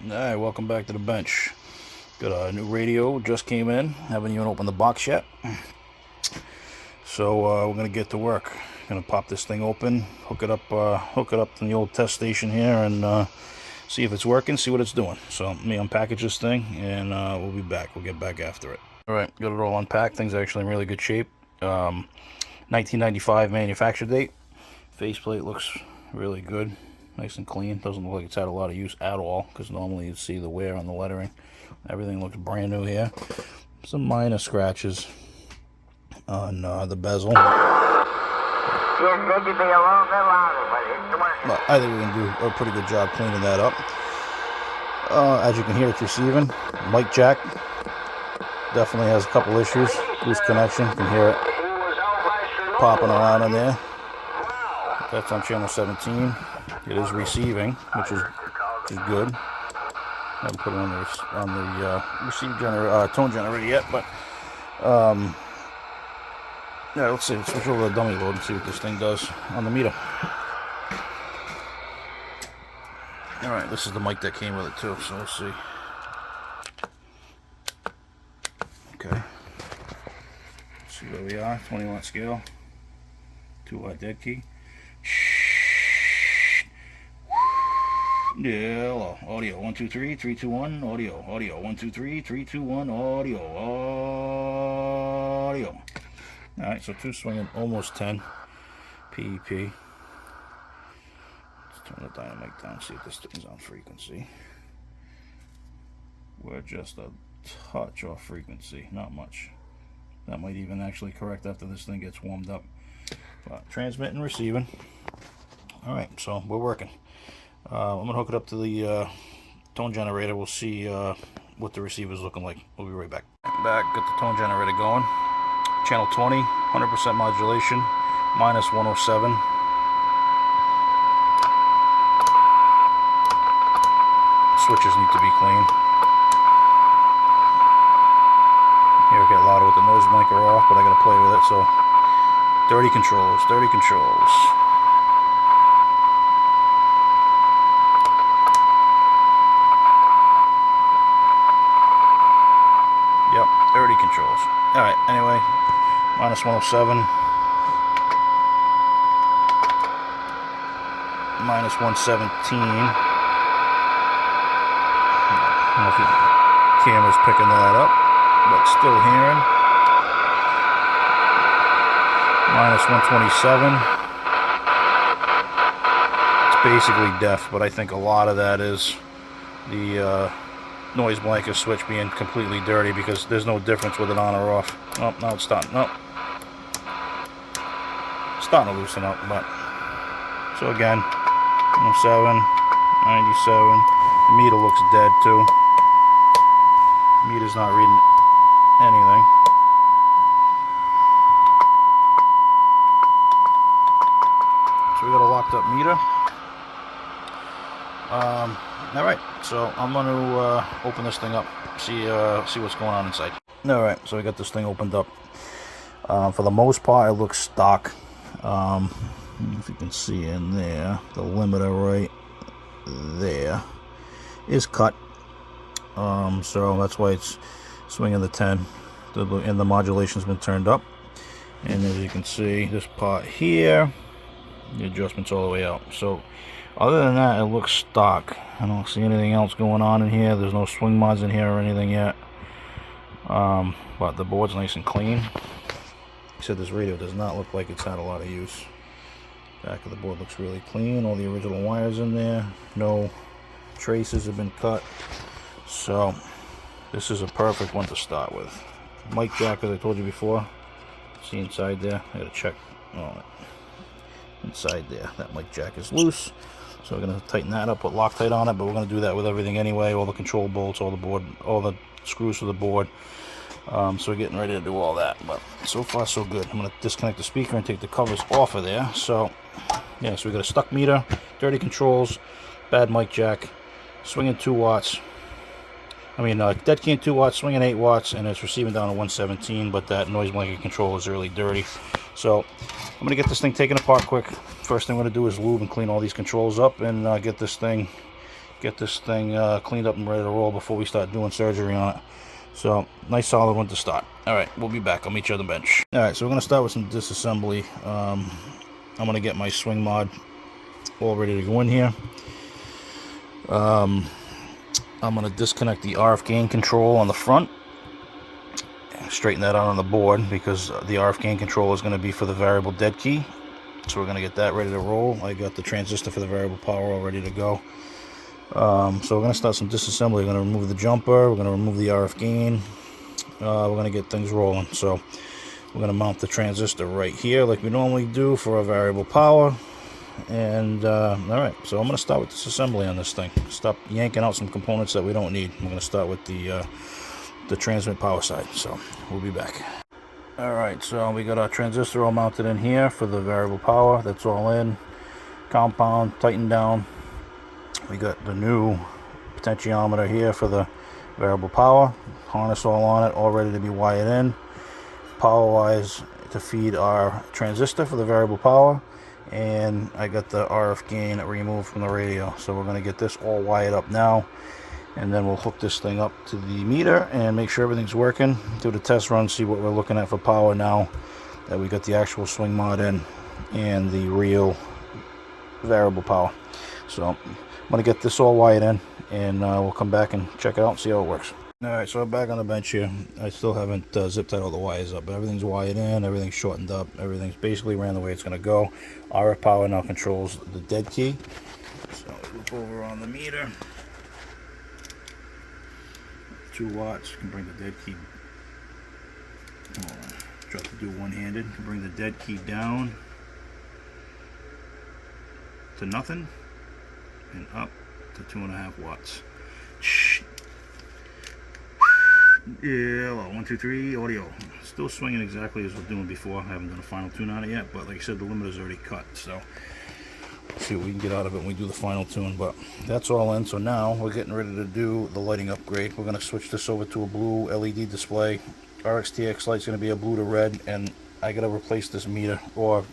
Alright, welcome back to the bench. Got a new radio, just came in. Haven't even opened the box yet. So we're gonna get to work. Gonna pop this thing open, hook it up to the old test station here, and see if it's working, see what it's doing. So let me unpackage this thing, and we'll be back. We'll get back after it. Alright, got it all unpacked. Things are actually in really good shape. 1995 manufacture date. Faceplate looks really good. Nice and clean. Doesn't look like it's had a lot of use at all, because normally you'd see the wear on the lettering. Everything looks brand new here. Some minor scratches on the bezel. But I think we're going to do a pretty good job cleaning that up. As you can hear, it's receiving. Mic jack definitely has a couple issues. Loose connection. You can hear it popping around in there. That's on channel 17. It is receiving, which is good. I haven't put it on the tone generator yet, but yeah, let's see. Let's switch over to the dummy load and see what this thing does on the meter. All right, this is the mic that came with it too, so let's see. Okay, let's see where we are. 20-watt scale, 2-watt dead key. Yeah, hello. Audio 1 2 3 3 2 1 audio 1 2 3 3 2 1 audio. Alright, so 2 swinging almost 10 PEP. Let's turn the dynamic down, see if this thing's on frequency. We're just a touch off frequency, not much. That might even actually correct after this thing gets warmed up. But transmitting, receiving. Alright, so we're working. I'm going to hook it up to the tone generator. We'll see what the receiver's looking like. We'll be right back. Back, got the tone generator going. Channel 20, 100% modulation, minus 107. Switches need to be clean. Here we get louder with the noise blinker off, but I got to play with it, so dirty controls, dirty controls. Yep, dirty controls. Alright, anyway, minus 107. Minus 117. I don't know if the camera's picking that up, but still hearing. Minus 127. It's basically deaf, but I think a lot of that is the noise blanker switch being completely dirty, because there's no difference with it on or off. Oh, now it's starting. Nope. It's starting to loosen up, but so again, 107, 97. The meter looks dead too. The meter's not reading anything. So we got a locked up meter. Alright, so I'm going to open this thing up, see what's going on inside. Alright, so I got this thing opened up. For the most part, it looks stock. If you can see in there, the limiter right there is cut. So that's why it's swinging the 10. And the modulation's been turned up. And as you can see, this part here, the adjustment's all the way out. So other than that, it looks stock. I don't see anything else going on in here. There's no swing mods in here or anything yet. But the board's nice and clean. Like I said, this radio does not look like it's had a lot of use. Back of the board looks really clean. All the original wires in there. No traces have been cut. So this is a perfect one to start with. Mic jack, as I told you before. See inside there? I gotta check. Oh, inside there, that mic jack is loose, so we're going to tighten that up, put Loctite on it, but we're going to do that with everything anyway, all the control bolts, all the screws for the board. So we're getting ready to do all that, but so far so good. I'm going to disconnect the speaker and take the covers off of there. So yeah, so we got a stuck meter, dirty controls, bad mic jack, swinging 2 watts. Dead key 2 watts, swinging 8 watts, and it's receiving down to 117, but that noise blanket control is really dirty. So I'm going to get this thing taken apart quick. First thing I'm going to do is lube and clean all these controls up and get this thing get this thing cleaned up and ready to roll before we start doing surgery on it. So, nice solid one to start. Alright, we'll be back. I'll meet you on the bench. Alright, so we're going to start with some disassembly. I'm going to get my swing mod all ready to go in here. I'm going to disconnect the RF gain control on the front. Straighten that out on the board because the RF gain control is going to be for the variable dead key. So we're going to get that ready to roll. I got the transistor for the variable power all ready to go. So we're going to start some disassembly. We're going to remove the jumper. We're going to remove the RF gain. We're going to get things rolling. So we're going to mount the transistor right here like we normally do for our variable power. And alright, so I'm going to start with disassembly on this thing. Stop yanking out some components that we don't need. I'm going to start with the transmit power side. So we'll be back. Alright, so we got our transistor all mounted in here for the variable power. That's all in. Compound, tightened down. We got the new potentiometer here for the variable power. Harness all on it, all ready to be wired in. Power wise to feed our transistor for the variable power. And I got the RF gain removed from the radio. So we're going to get this all wired up now. And then we'll hook this thing up to the meter and make sure everything's working. Do the test run, see what we're looking at for power now that we got the actual swing mod in and the real variable power. So I'm going to get this all wired in and we'll come back and check it out and see how it works. Alright, so I'm back on the bench here. I still haven't zip tied all the wires up, but everything's wired in, everything's shortened up, everything's basically ran the way it's going to go. RF power now controls the dead key. So look over on the meter. 2 watts. You can bring the dead key. Try to do one-handed. You can bring the dead key down to nothing and up to 2.5 watts. Yeah, well, 1, 2, 3, audio. Still swinging exactly as we're doing before. I haven't done a final tune on it yet, but like I said, the limiter's already cut. So let's see what we can get out of it when we do the final tune. But that's all in. So now we're getting ready to do the lighting upgrade. We're going to switch this over to a blue LED display. RXTX light's going to be a blue to red, and I got to replace this meter, or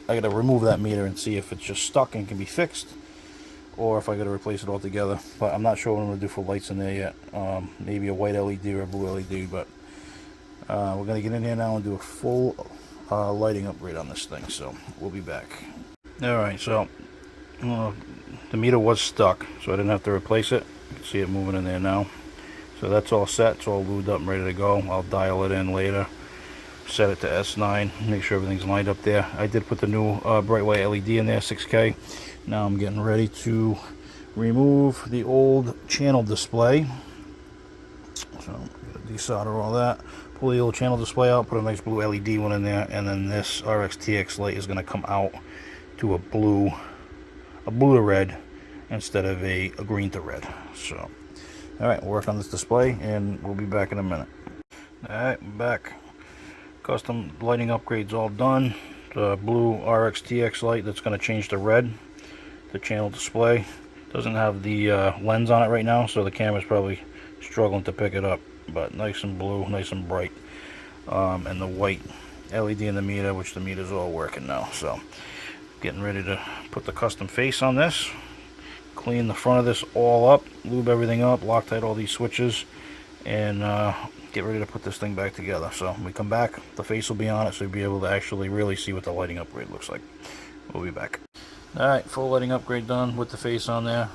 I got to remove that meter and see if it's just stuck and can be fixed, or if I got to replace it altogether. But I'm not sure what I'm going to do for lights in there yet. Maybe a white LED or a blue LED, but we're going to get in here now and do a full lighting upgrade on this thing. So we'll be back. Alright, so the meter was stuck, so I didn't have to replace it. You can see it moving in there now. So that's all set, it's all lubed up and ready to go. I'll dial it in later, set it to S9, make sure everything's lined up there. I did put the new bright white LED in there, 6K. Now I'm getting ready to remove the old channel display. So I'm going to desolder all that, pull the old channel display out, put a nice blue LED one in there, and then this RXTX light is going to come out to a blue to red instead of a green to red. So alright, we'll work on this display and we'll be back in a minute. Alright, I'm back. Custom lighting upgrades all done. The blue RXTX light that's going to change to red. The channel display doesn't have the lens on it right now, so the camera's probably struggling to pick it up, but nice and blue, nice and bright. And the white LED in the meter, which the meter's all working now. So getting ready to put the custom face on this, clean the front of this all up, lube everything up, Loctite all these switches, and get ready to put this thing back together. So when we come back, the face will be on it, so you'll be able to actually really see what the lighting upgrade looks like. We'll be back. Alright, full lighting upgrade done with the face on there.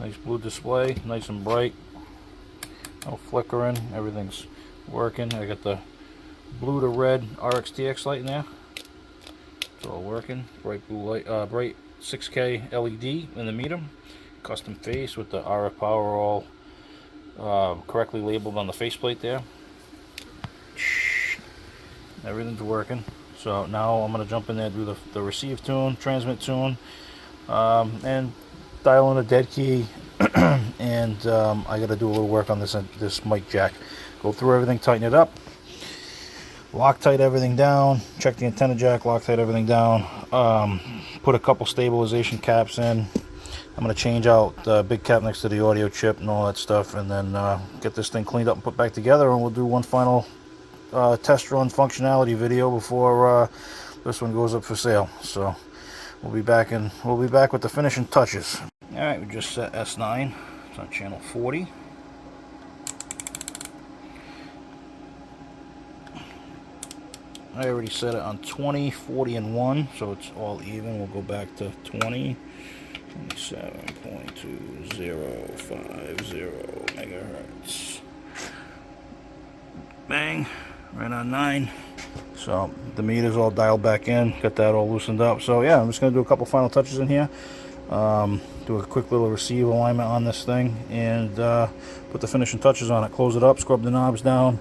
Nice blue display, nice and bright, no flickering, everything's working. I got the blue to red RXTX light in there. It's all working. Bright blue light, bright 6K LED in the meter. Custom face with the RF power all correctly labeled on the faceplate there. Everything's working. So now I'm going to jump in there and do the receive tune, transmit tune, and dial in a dead key. And I got to do a little work on this mic jack. Go through everything, tighten it up, Loctite everything down, check the antenna jack, Loctite everything down, put a couple stabilization caps in. I'm going to change out the big cap next to the audio chip and all that stuff, and then get this thing cleaned up and put back together, and we'll do one final test run functionality video before this one goes up for sale. So we'll be back with the finishing touches. Alright, we just set S9. It's on channel 40. I already set it on 20, 40, and 1, so it's all even. We'll go back to 20. 27.2050 megahertz. Bang, right on 9. So the meter's all dialed back in, got that all loosened up. So yeah, I'm just going to do a couple final touches in here. Do a quick little receive alignment on this thing, and put the finishing touches on it. Close it up, scrub the knobs down,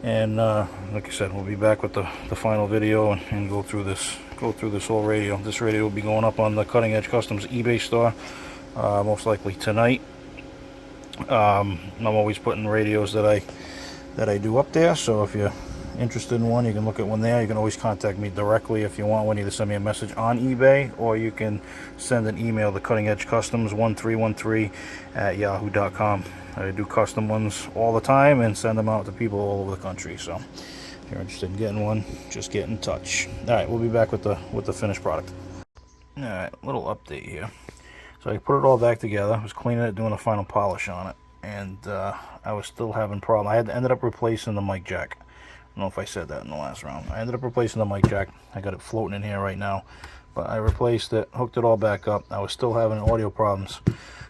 and like I said, we'll be back with the final video and go through this whole radio. This radio will be going up on the Cutting Edge Customs eBay store most likely tonight. I'm always putting radios that I do up there, so if you're interested in one, you can look at one there. You can always contact me directly if you want one. Either send me a message on eBay, or you can send an email to Cutting Edge Customs 1313@yahoo.com. I do custom ones all the time and send them out to people all over the country. So if you're interested in getting one, just get in touch. All right, we'll be back with the finished product. All right, little update here. So I put it all back together. I was cleaning it, doing a final polish on it, and I was still having problems. I ended up replacing the mic jack. I don't know if I said that in the last round. I ended up replacing the mic jack. I got it floating in here right now, but I replaced it, hooked it all back up. I was still having audio problems.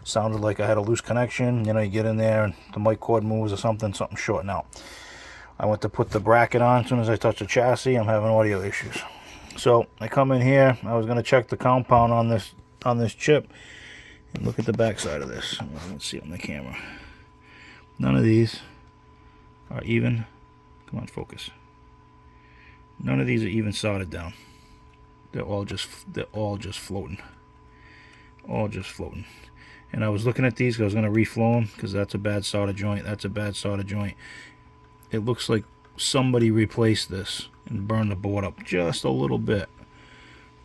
Sounded like I had a loose connection. You know, you get in there and the mic cord moves or something shorting out. I went to put the bracket on. As soon as I touch the chassis, I'm having audio issues. So I come in here. I was going to check the compound on this chip, and look at the back side of this. Let's see it on the camera. None of these are even. Come on, focus. None of these are even soldered down. They're all just floating. All just floating. And I was looking at these because I was going to reflow them, because that's a bad solder joint. That's a bad solder joint. It looks like somebody replaced this and burned the board up just a little bit.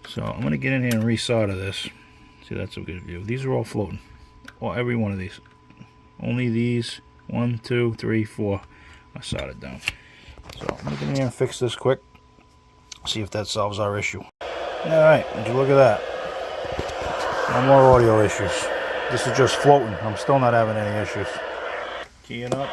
So I'm going to get in here and resolder this. See, that's a good view. These are all floating. Well, every one of these. Only these 1, 2, 3, 4 are soldered down. So I'm going to get in here and fix this quick. See if that solves our issue. Alright, would you look at that? No more audio issues. This is just floating. I'm still not having any issues. Keying up.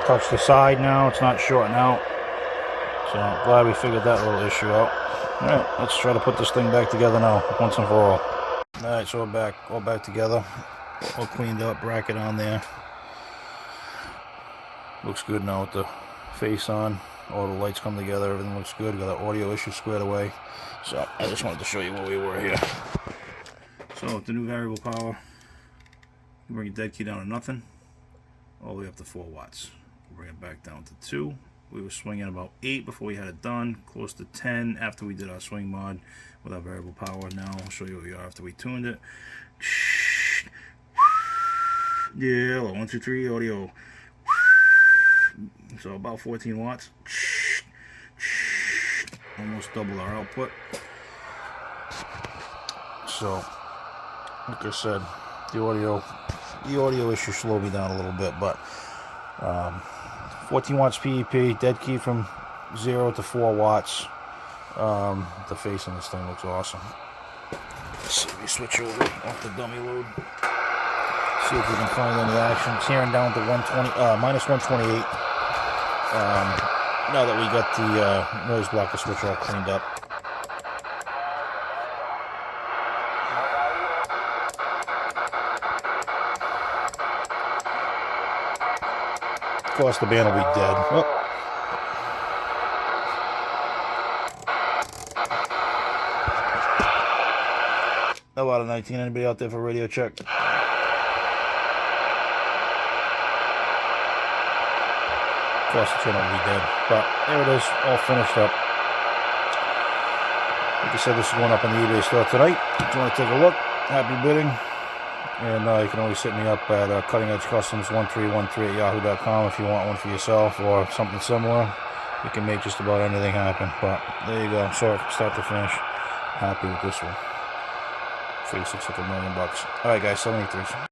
Touch the side now, it's not shorting out. So I'm glad we figured that little issue out. Alright, let's try to put this thing back together now, once and for all. Alright, so we're all back together. All cleaned up, bracket on there. Looks good now with the face on. All the lights come together, everything looks good. Got the audio issue squared away. So I just wanted to show you where we were here. So with the new variable power, you bring your dead key down to nothing, all the way up to 4 watts. Bring it back down to 2. We were swinging about 8 before we had it done, close to 10 after we did our swing mod with our variable power. Now I'll show you what we are after we tuned it. Yeah, 1, 2, 3 audio. So about 14 watts. Almost double our output. So like I said, the audio issue slowed me down a little bit, but 14 watts PEP, dead key from 0 to 4 watts. The face on this thing looks awesome. Let's see if we switch over off the dummy load. See if we can find any action. It's tearing down to minus 128. Now that we got the noise blocker switch all cleaned up. Of course, the band will be dead. Oh. How about a 19? Anybody out there for radio check? Of course, the channel will be dead. But there it is, all finished up. Like I said, this is going up on the eBay store tonight. If you want to take a look, happy bidding. And you can always hit me up at Cutting Edge Customs 1313@yahoo.com if you want one for yourself or something similar. You can make just about anything happen. But there you go. So start to finish, happy with this one. $36 million. All right, guys, 73.